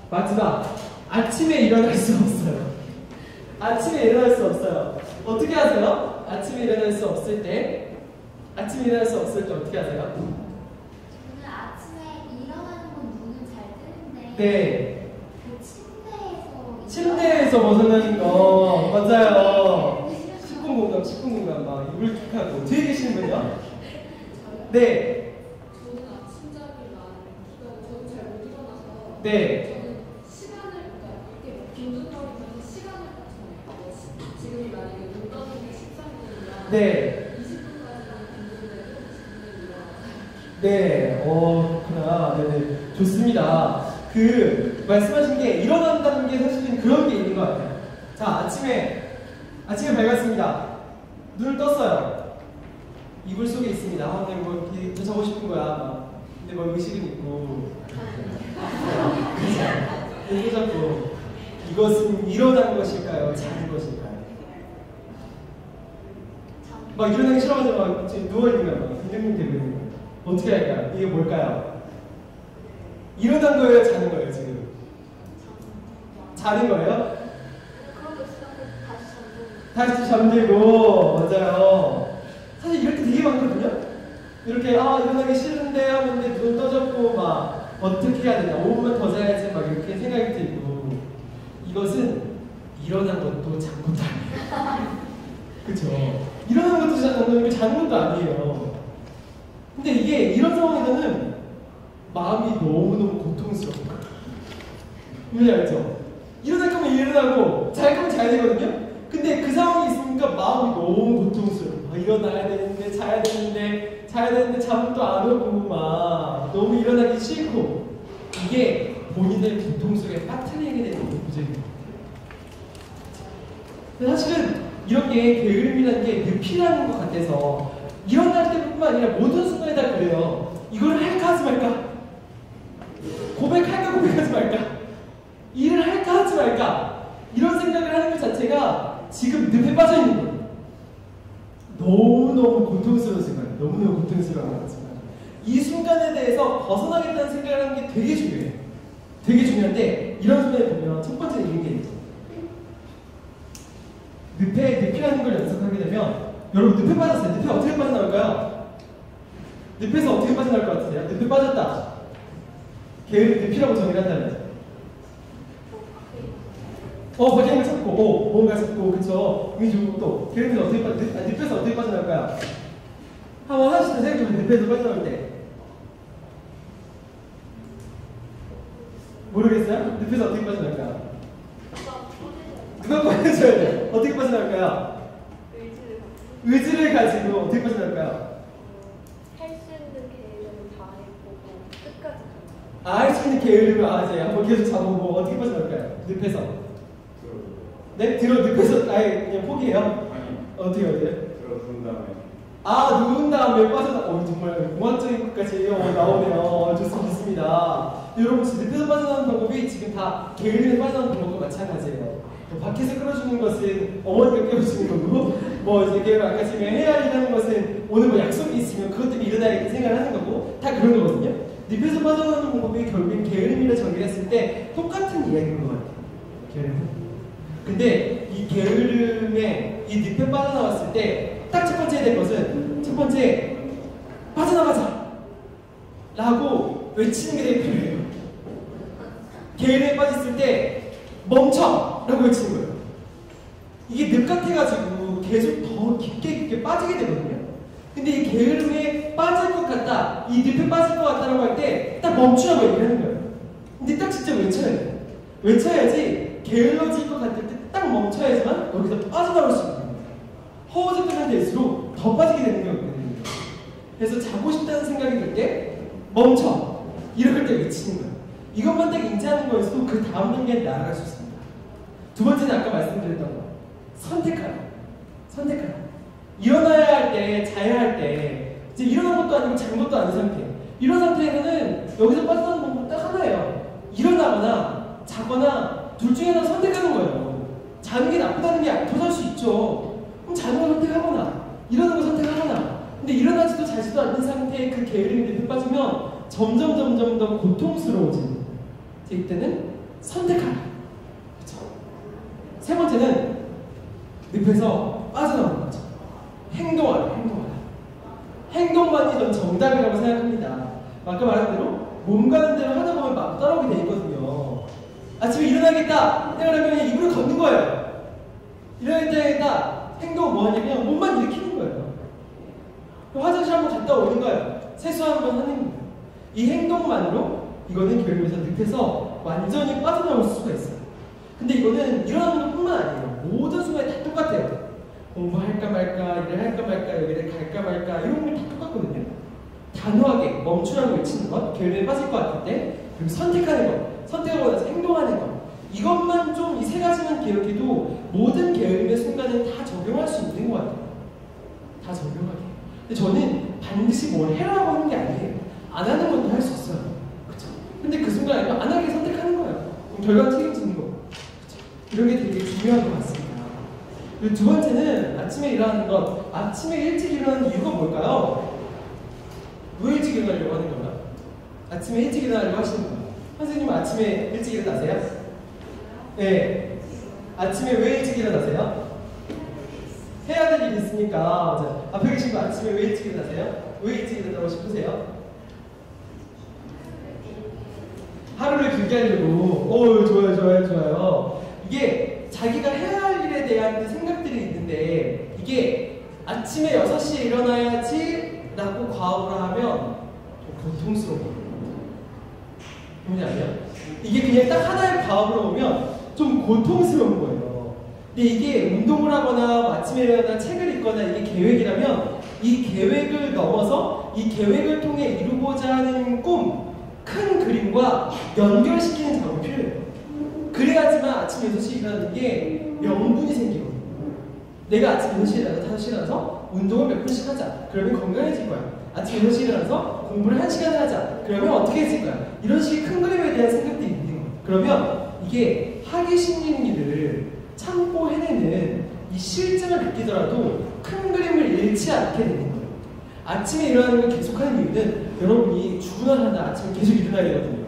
마지막. 아침에 일어날 수 없어요. 아침에 일어날 수 없어요. 어떻게 하세요? 아침에 일어날 수 없을 때 어떻게 하세요? 저는 아침에 일어나는 건 눈을 잘 뜨는데 네. 그 침대에서 벗어나는 거 맞아요. 10분 공감 막 이불 툭 하고 뒤에 계시는 분요? 네. 저는 아침잠이 많기가 저는 잘 못 일어나서 네. 저는 시간을 이렇게 빈둥거리면서 시간을 맞춰요. 지금이 만약에 눈 떠는 게 13분이면 네. 20분까지는 빈둥대고 20분에 일어나요. 네. 그렇구나. 네네. 좋습니다. 말씀하신 게 일어난다는 게 사실은 그런 게 있는 것 같아요. 자, 아침에 밝았습니다. 눈을 떴어요. 이불 속에 있습니다. 근데 뭐 이렇게 더 자고 싶은 거야. 막. 근데 뭐 의식은 있고. 그래서 자꾸 이것은 일어난 것일까요? 자는 것일까요? 막 일어나기 싫어가지고 막 지금 누워있는 거야. 막 빈둥빈둥 되고 있는 거야. 어떻게 할까요? 이게 뭘까요? 일어난 거예요? 자는 거예요? 지금? 자는 거예요? 다시 잠들고. 맞아요. 사실 이럴 때 되게 많거든요. 이렇게 일어나기 싫은데 하는데 눈 떠졌고 막 어떻게 해야 되나 5분만 더 자야지 막 이렇게 생각이 들고. 이것은 일어난 것도 잔 것도 아니에요. 그쵸? 일어나는 것도 자는 것도 아니에요. 근데 이게 이런 상황에서는 마음이 너무너무 고통스러운 거예요. 뭔지 알죠? 일어날 거면 일어나고 잘 거면 자야 되거든요? 근데 그 상황이 있으니까 마음이 너무 고통스러워요. 일어나야 되는데 자야 되는데 잠도 안 오고 막 너무 일어나기 싫고. 이게 본인의 고통 속에 빠뜨리게 되는 문제입니다. 사실은 이런 게 게으름이라는 게 늪이라는 것 같아서 일어날 때뿐만 아니라 모든 순간에 다 그래요. 이거를 할까 하지 말까? 고백할까 고백하지 말까? 일을 할까 하지 말까? 이런 생각을 하는 것 자체가 지금 늪에 빠져 있는 거예요. 너무너무 고통스러운 순간, 너무너무 고통스러운 거지만 이 순간에 대해서 벗어나겠다는 생각을 하는 게 되게 중요해요. 되게 중요한데 이런 순간에 보면 첫 번째는 이런 게 있죠. 늪이라는 걸 연습하게 되면 여러분 늪에 빠졌어요. 늪에 어떻게 빠져나올까요? 늪에서 어떻게 빠져나올 것 같으세요? 늪에 빠졌다. 게으름 늪이라고 정의를 한다면 버티는 걸 찾고, 뭔가 찾고, 그쵸? 이게 좋고, 또, 게으름에서 어떻게 늪에서 어떻게 빠져나올까요? 한번 하나씩 더 생각해보세요. 늪에서 빠져나올 때. 모르겠어요? 늪에서 어떻게 빠져나올까요? 누가 꺼내줘야 돼? 어떻게 빠져나올까요? 의지를 가지고 어떻게 빠져나올까요? 할 수 있는 게으름을 다 해보고 끝까지 할 수 있는 게으름을 이제 한번 계속 잡아보고 어떻게 빠져나올까요? 늪에서. 네? 늪에서 아예 그냥 포기해요? 아니. 어떻게? 누운 다음에. 누운 다음에 정말 공학적인 것까지 나오네요. 좋습니다. 여러분, 늪에서 빠져나오는 방법이 지금 다 게으름에 빠져나오는 방법과 마찬가지예요. 밖에서 끌어주는 것은 어머니가 깨워주는 거고, 이제 아까 지금 해야 할 일하는 것은 오늘 약속이 있으면 그것 때문에 일어나야겠다 생각을 하는 거고, 다 그런 거거든요. 늪에서 빠져나오는 방법이 결국엔 게으름이라 정의를 했을 때 똑같은 이야기인 것 같아요. 게으름. 근데 이 게으름에 이 늪에 빠져나왔을 때 딱 첫 번째 될 것은 첫 번째 빠져나가자 라고 외치는 게 되게 필요해요. 게으름에 빠졌을 때 멈춰 라고 외치는 거예요. 이게 늪 같아가지고 계속 더 깊게 빠지게 되거든요. 근데 이 게으름에 빠질 것 같다, 이 늪에 빠질 것 같다라고 할 때 딱 멈추라고 얘기하는 거예요. 근데 딱 진짜 외쳐야 돼요. 외쳐야지 게을러질 것 같을 때 딱 멈춰야지만 여기서 빠져나올 수 있는 거예요. 허우적인 상태일수록 더 빠지게 되는 게 없거든요. 그래서 자고 싶다는 생각이 들 때 멈춰! 이럴 때 외치는 거예요. 이것만 딱 인지하는 거에서도 그 다음 단계에 나아갈 수 있습니다. 두 번째는 아까 말씀드렸던 거. 선택하라. 일어나야 할 때, 자야 할 때, 이제 일어난 것도 아니고 잔 것도 아닌 상태. 이런 상태에서는 여기서 빠져나오는 방법 딱 하나예요. 일어나거나 자거나 둘 중에 하나 선택하는 거예요. 자는 게 나쁘다는 게 도달할 수 있죠. 그럼 자는 걸 선택하거나 일어나는 걸 선택하거나. 근데 일어나지도 자지도 않는 상태의 그 게으름이 늪에 빠지면 점점 더 고통스러워지는 거예요. 이때는 선택하라. 그쵸? 세 번째는 늪에서 빠져나오는 거죠. 행동하라. 행동만이 전 정답이라고 생각합니다. 아까 말한 대로 몸 가는 대로 하다 보면 막 따라오게 돼 있거든요. 아침에 일어나겠다 생각하면 입으로 걷는 거예요. 일어나겠다 행동은 뭐 하냐면 몸만 일으키는 거예요. 화장실 한번 갔다 오는 거예요. 세수 한번 하는 거예요. 이 행동만으로 이거는 결국에서 늪에서 완전히 빠져나올 수가 있어요. 근데 이거는 일어나는 것뿐만 아니에요. 모든 순간에 다 똑같아요. 공부할까 말까, 일을 할까 말까, 여기를 갈까 말까 이런 게 다 똑같거든요. 단호하게 멈추라고 외치는 것, 게으름에 빠질 것 같을 때, 그리고 선택하는 것, 선택하고 나서 행동하는 것, 이것만 좀 이 세 가지만 기억해도 모든 게으름의 순간은 다 적용할 수 있는 것 같아요. 다 적용하게. 근데 저는 반드시 뭘 해라고 하는 게 아니에요. 안 하는 것도 할 수 있어요. 그쵸? 근데 그 순간 아니면 안 하게 선택하는 거예요. 결과는 책임지는 거. 그쵸? 이런 게 되게 중요한 것 같습니다. 그리고 두 번째는 아침에 일어나는 것. 아침에 일찍 일어나는 이유가 뭘까요? 왜 일찍 일어나려고 하는 건가요? 아침에 일찍 일어나려고 하시는 거예요? 선생님 아침에 일찍 일어나세요? 네. 아침에 왜 일찍 일어나세요? 해야 될 일이 있으니까. 맞아요. 앞에 계신 분 아침에 왜 일찍 일어나세요? 왜 일찍 일어나고 싶으세요? 하루를 길게 하려고. 오, 좋아요. 이게 자기가 해야 할 일에 대한 생각들이 있는데 이게 아침에 6시에 일어나야지 라고 과업을 하면 고통스러워요. 왜냐하면 이게 그냥 딱 하나의 과업으로 오면 좀 고통스러운 거예요. 근데 이게 운동을 하거나 아침에 일어나거나 책을 읽거나 이게 계획이라면 이 계획을 넘어서 이 계획을 통해 이루고자 하는 꿈, 큰 그림과 연결시키는 작업이 필요해요. 그래야지만 아침 6시에 일어나는 게 명분이 생기거든요. 내가 아침 6시에 일어나서 5시에 일어나서 운동을 몇 분씩 하자. 그러면 건강해질 거야. 아침 6시에 일어나서 공부를 1시간을 하자. 그러면 어떻게 해질 거야. 이런 식의 큰 그림에 대한 생각들이 있는 거예요. 그러면 이게 하기 싫은 일을 참고 해내는 이 실증을 느끼더라도 큰 그림을 잃지 않게 되는 거예요. 아침에 일어나는 걸 계속하는 이유는 여러분이 죽으나 사나 아침에 계속 일어나야 되거든요.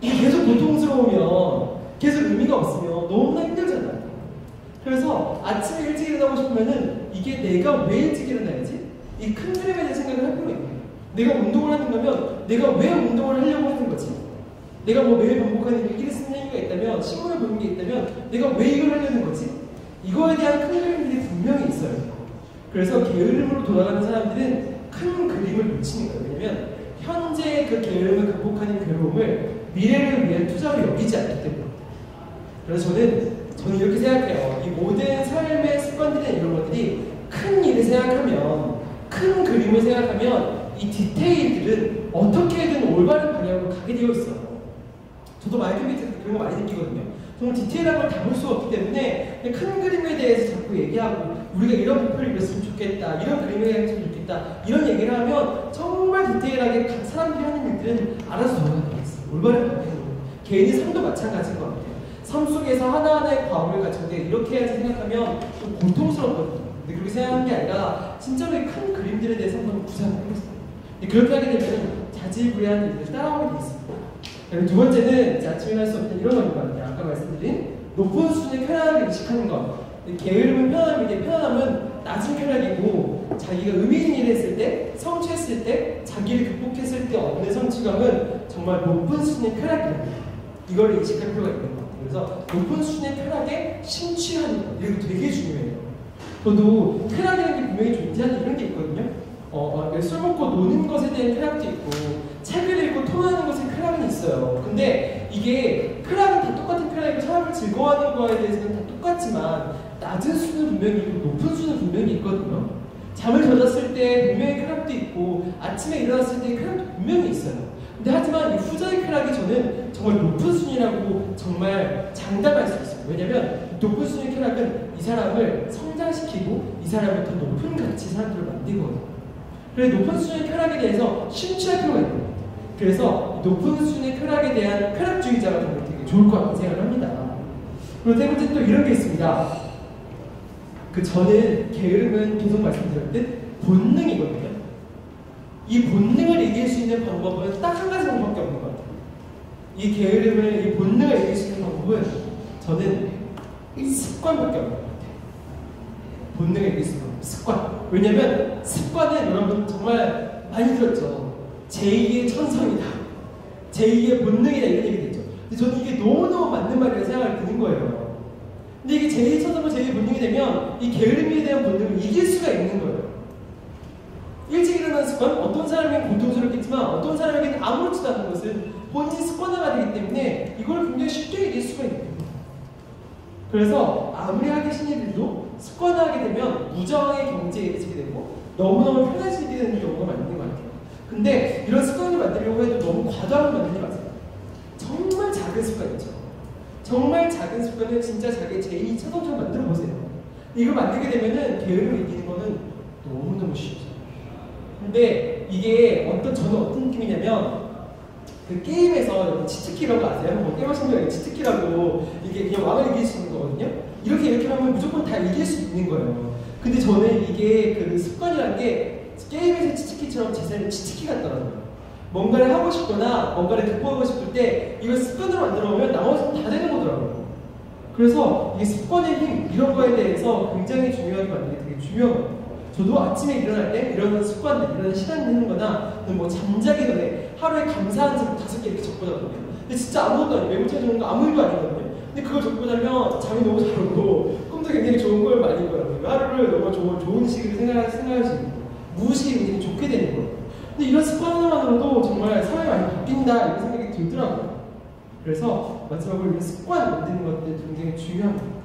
이게 계속 고통스러우면 계속 의미가 없으면 너무나 힘들잖아요. 그래서 아침에 일찍 일어나고 싶으면은 이게 내가 왜 일찍 일어나야지? 이 큰 그림에 대한 생각을 할 필요가 있는 거예요. 내가 운동을 하는 거면 내가 왜 운동을 하려고 하는 거지? 내가 뭐 매일 반복하는 일기를 쓰는 행위가 있다면, 신문을 보는 게 있다면 내가 왜 이걸 하려는 거지? 이거에 대한 큰 그림들이 분명히 있어요. 그래서 게으름으로 돌아가는 사람들은 큰 그림을 놓치는 거예요. 왜냐면 현재의 그 게으름을 극복하는 괴로움을 미래를 위한 투자로 여기지 않기 때문에. 그래서 저는 이렇게 생각해요. 이 모든 삶의 습관들이나 이런 것들이 큰 일을 생각하면, 큰 그림을 생각하면 이 디테일들은 어떻게든 올바른 방향으로 가게 되어 있어요. 저도 마이클 밑에서 그런 거 많이 느끼거든요. 정말 디테일한 걸 담을 수가 없기 때문에 그냥 큰 그림에 대해서 자꾸 얘기하고 우리가 이런 목표를 이뤘으면 좋겠다, 이런 그림을 했으면 좋겠다, 이런 얘기를 하면 정말 디테일하게 각 사람들이 하는 일들은 알아서 돌아가게 있어요. 올바른 방향으로. 개인의 삶도 마찬가지인 것 같아요. 삶 속에서 하나하나의 과업을 가지고 이렇게 해야지 생각하면 좀 고통스럽거든요. 근데 그렇게 생각하는 게 아니라 진짜로 큰 그림들에 대해서 한번 구상을 해보세요. 그렇게 하게 되면 자질구레한 일들을 따라오게 돼 있습니다. 그리고 두 번째는 아침에 할 수 없는 이런 것인 것 같아요. 아까 말씀드린 높은 수준의 편안함을 의식하는 것. 게으름은 편안함인데 편안함은 낮은 쾌락이고 자기가 의미 있는 일을 했을 때, 성취했을 때, 자기를 극복했을 때 얻는 성취감은 정말 높은 수준의 쾌락입니다. 이걸 인식할 필요가 있는 것 같아요. 그래서 높은 수준의 쾌락에 심취하는 것. 이거 되게 중요해요. 저도 쾌락이라는 게 분명히 존재하는 이런 게 있거든요. 술 먹고 노는 것에 대한 쾌락도 있고 책을 읽고 토하는 것에 쾌락은 있어요. 근데 이게 쾌락은 다 똑같은 쾌락이고 사람을 즐거워하는 거에 대해서는 다 똑같지만 낮은 수준은 분명히 있고 높은 수준은 분명히 있거든요. 잠을 젖었을 때 분명히 쾌락도 있고 아침에 일어났을 때 쾌락도 분명히 있어요. 근데 하지만 이 후자의 쾌락이 저는 정말 높은 수준이라고 정말 장담할 수 있어요. 왜냐면 높은 수준의 쾌락은 이 사람을 성장시키고 이 사람을 더 높은 가치 사람들을 만들거든요. 그래서 높은 수준의 쾌락에 대해서 심취할 필요가 있는 거예요. 그래서 높은 수준의 쾌락에 대한 쾌락주의자가 되면 되게 좋을 것 같다는 생각을 합니다. 그리고 세 번째 또 이런 게 있습니다. 저는 게으름은 계속 말씀드렸듯 본능이거든요. 이 본능을 이길 수 있는 방법은 딱 한 가지 방법밖에 없는 것 같아요. 이 게으름을, 이 본능을 이길 수 있는 방법은 저는 습관밖에 없는 것 같아요. 본능을 이길 수 있는 방법, 습관. 왜냐면 습관은 여러분 정말 많이 들었죠. 제2의 천성이다, 제2의 본능이다, 이런 얘기 됐죠. 근데 저는 이게 너무너무 맞는 말이라고 생각이 드는 거예요. 근데 이게 제2의 천성과 제2의 본능이 되면 이 게으름에 대한 본능을 이길 수가 있는 거예요. 일찍 일어나는 습관, 어떤 사람에게는 고통스럽겠지만 어떤 사람에게는 아무렇지도 않은 것은 본인이 습관화가 되기 때문에 이걸 굉장히 쉽게 이길 수가 있는 거예요. 그래서 아무리 하기 싫은 일도 습관화하게 되면 무정의 경지에 이르게 되고 너무너무 편해지게 되는 경우가 많은 것 같아요. 근데 이런 습관을 만들려고 해도 너무 과도하게 만들지 마세요. 정말 작은 습관이죠. 정말 작은 습관을 진짜 자기 제2 천성처럼 만들어 보세요. 이걸 만들게 되면은 게으름을 이기는 거는 너무너무 쉽죠. 근데 이게 저는 어떤 느낌이냐면 그 게임에서 치트키라고 아세요? 뭐 게임 하시는 분이 치트키라고 이게 그냥 왕을 이길 수 있는 거거든요. 이렇게 하면 무조건 다 이길 수 있는 거예요. 근데 저는 이게 그 습관이라는 게 게임에서 치트키처럼 제 삶에 치트키 같더라고요. 뭔가를 하고 싶거나 뭔가를 극복하고 싶을 때 이걸 습관으로 만들어 보면 나머지는 다 되는 거더라고요. 그래서 이 습관의 힘, 이런 거에 대해서 굉장히 중요하게 만드는 게 되게 중요한 거예요. 저도 아침에 일어날 때 이런 습관들, 이런 시간을 내는 거나 뭐 잠자기 전에 하루에 감사한 점 5개 이렇게 적고 자거든요. 근데 진짜 아무것도 아니에요. 메모장에 적는 거 아무 일도 아니거든요. 근데 그걸 적고 자면 잠이 너무 잘 오고 꿈도 굉장히 좋은 걸 많이 거라고요. 하루를 너무 좋은 시기를 생각할 수 있는 거예요. 무의식이 굉장히 좋게 되는 거예요. 근데 이런 습관 하나만으로도 정말 사람이 많이 바뀐다 이런 생각이 들더라고요. 그래서 마지막으로 이런 습관 만드는 것들 굉장히 중요합니다.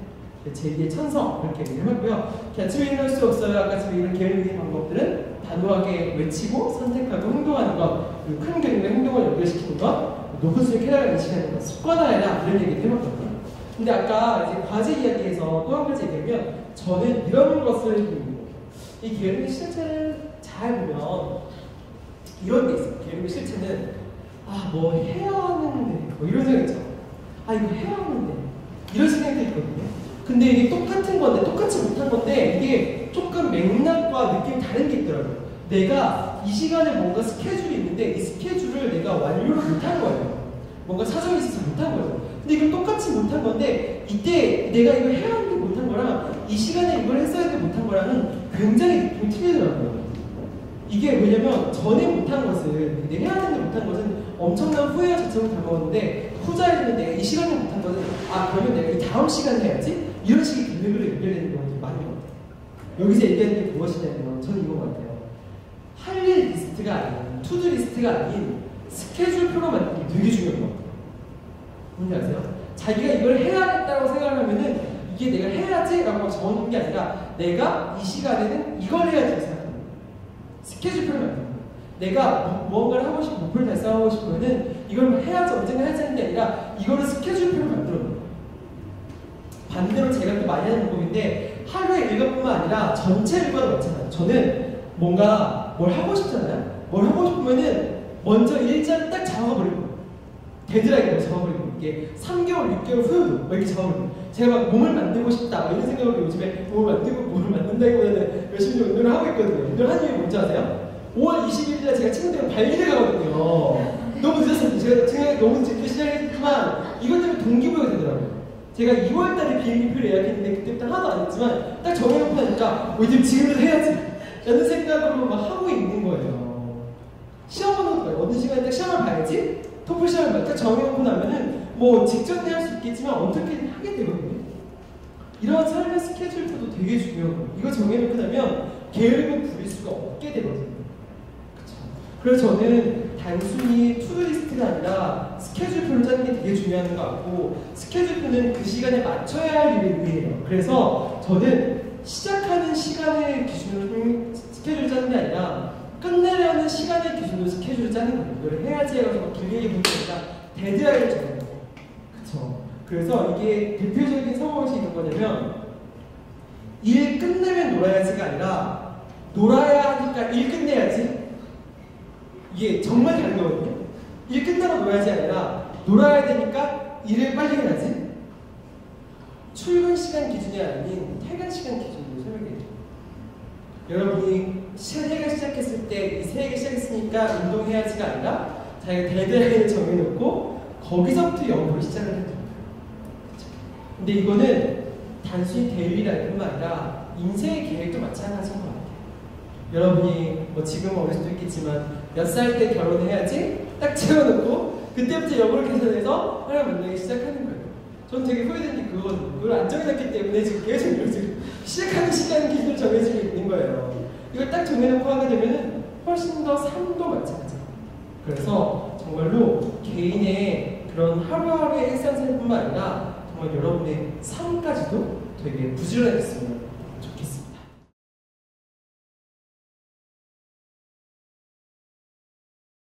제2의 천성 그렇게 얘기를 하고요. 아침에 일어날 수 없어요. 아까처럼 이런 게으름의 방법들은 단호하게 외치고 선택하고 행동하는 것, 그리고 큰 그림과 행동을 연결시키는 것, 높은 수의 쾌락을 인식하는 것, 습관화해라 이런 얘기를 해봤거든요. 근데 아까 이제 과제 이야기에서 또 한 가지 얘기하면 저는 이런 것을 이 게으름의 실체를 잘 보면 이런 게 있어요. 게으름의 실체는 뭐 해야 하는데 뭐 이런 생각 있죠. 이거 해야 하는데 이런 생각이 있거든요. 근데 이게 똑같은 건데, 똑같이 못한 건데, 이게 조금 맥락과 느낌이 다른 게 있더라고요. 내가 이 시간에 뭔가 스케줄이 있는데, 이 스케줄을 내가 완료를 못한 거예요. 뭔가 사정이 있어서 못한 거예요. 근데 이걸 똑같이 못한 건데, 이때 내가 이걸 해야 하는데 못한 거랑, 이 시간에 이걸 했어야 하는데 못한 거랑은 굉장히 느낌이 틀리더라고요. 이게 왜냐면, 전에 못한 것은, 내가 해야 하는데 못한 것은 엄청난 후회와 자책을 담아오는데, 후자에는 내가 이 시간에 못한 것은, 그러면 내가 이 다음 시간에 해야지? 이런 식의 계획으로 연결되는 경우가 많은 것 같아요. 여기서 얘기하는 게 무엇이냐면 저는 이거 같아요. 할 일 리스트가 아닌, 투두 리스트가 아닌 스케줄표로 만드는 게 되게 중요한 것 같아요. 뭔지 아세요? 자기가 이걸 해야겠다고 생각을 하면은 이게 내가 해야지 라고 적어놓는 게 아니라 내가 이 시간에는 이걸 해야지 생각합니다. 스케줄표를 만드는 거예요. 내가 무언가를 하고 싶고 목표를 달성하고 싶으면은 이걸 해야지, 언젠가 해야지 하는 게 아니라 이거를 스케줄표를 만들어 놓는 거예요. 반대로 제가 또 많이 하는 방법인데 하루의 일과뿐만 아니라 전체 일과도 많잖아요. 저는 뭔가 뭘 하고 싶잖아요. 뭘 하고 싶으면은 먼저 일자를 딱 잡아버리고 데드라인을 잡아버리고 이게 3개월, 6개월 후에도 이렇게 잡아버리고 제가 막 몸을 만들고 싶다 이런 생각으로 요즘에 몸을 만든다기보다는 열심히 운동을 하고 있거든요. 운동을 하는 이유가 뭔지 아세요? 5월 20일에 제가 친구들이랑 발리를 가거든요. 너무 늦었어요. 제가 너무 늦게 시작했지만 이것 때문에 동기부여가 되더라고요. 제가 2월달에 비행기표를 예약했는데 그때부터 하나도 안 했지만 딱 정해놓고 나니까 지금부터 해야지 라는 생각으로 막 하고 있는 거예요. 시험은 어느 시간에 딱 시험을 봐야지 토플 시험을 딱 정해놓고 나면은 뭐 직전에 할 수 있겠지만 어떻게든 하게 되거든요. 이런 삶의 스케줄표도 되게 중요한 거예요. 이거 정해놓고 나면 게으름을 부릴 수가 없게 되거든요. 그쵸? 그래서 저는 단순히 투두리스트가 아니라 스케줄표를 짜는 게 되게 중요한 것 같고 스케줄표는 그 시간에 맞춰야 할 일을 위해요. 그래서 저는 시작하는 시간을 기준으로 스케줄을 짜는 게 아니라 끝내려는 시간을 기준으로 스케줄을 짜는 거예요. 이걸 해야지 해가지고 길게 보는 게 아니라 데드라인을 정하는 거예요. 그쵸? 그래서 이게 대표적인 사고방식이 있는 거냐면 일 끝내면 놀아야지가 아니라 놀아야 하니까 일 끝내야지. 이게 정말 다른 거거든요. 일 끝나고 놀아야지 아니라 놀아야 되니까 일을 빨리 해야지. 출근 시간 기준이 아닌 퇴근 시간 기준으로 설명해요. 여러분이 새해가 시작했을 때 이 새해가 시작했으니까 운동해야지가 아니라 자기가 데드라인을 정해놓고 거기서부터 연구를 시작을 해야 됩니다. 그쵸? 근데 이거는 단순히 데일리라일 뿐만 아니라 인생의 계획도 마찬가지인 것 같아요. 여러분이 뭐 지금은 어릴 수도 있겠지만 몇 살 때 결혼해야지 딱 채워놓고 그때부터 여부를 계산해서 하나를 만나기 시작하는 거예요. 전 되게 후회되는 게 그거거든요. 그걸 안 정해놨기 때문에 지금 계속 지금 시작하는 시간 기준을 정해지고 있는 거예요. 이걸 딱 정해놓고 하게 되면은 훨씬 더 삶도 마찬가지예요. 그래서 정말로 개인의 그런 하루하루의 일상생활뿐만 아니라 정말 여러분의 삶까지도 되게 부지런했으면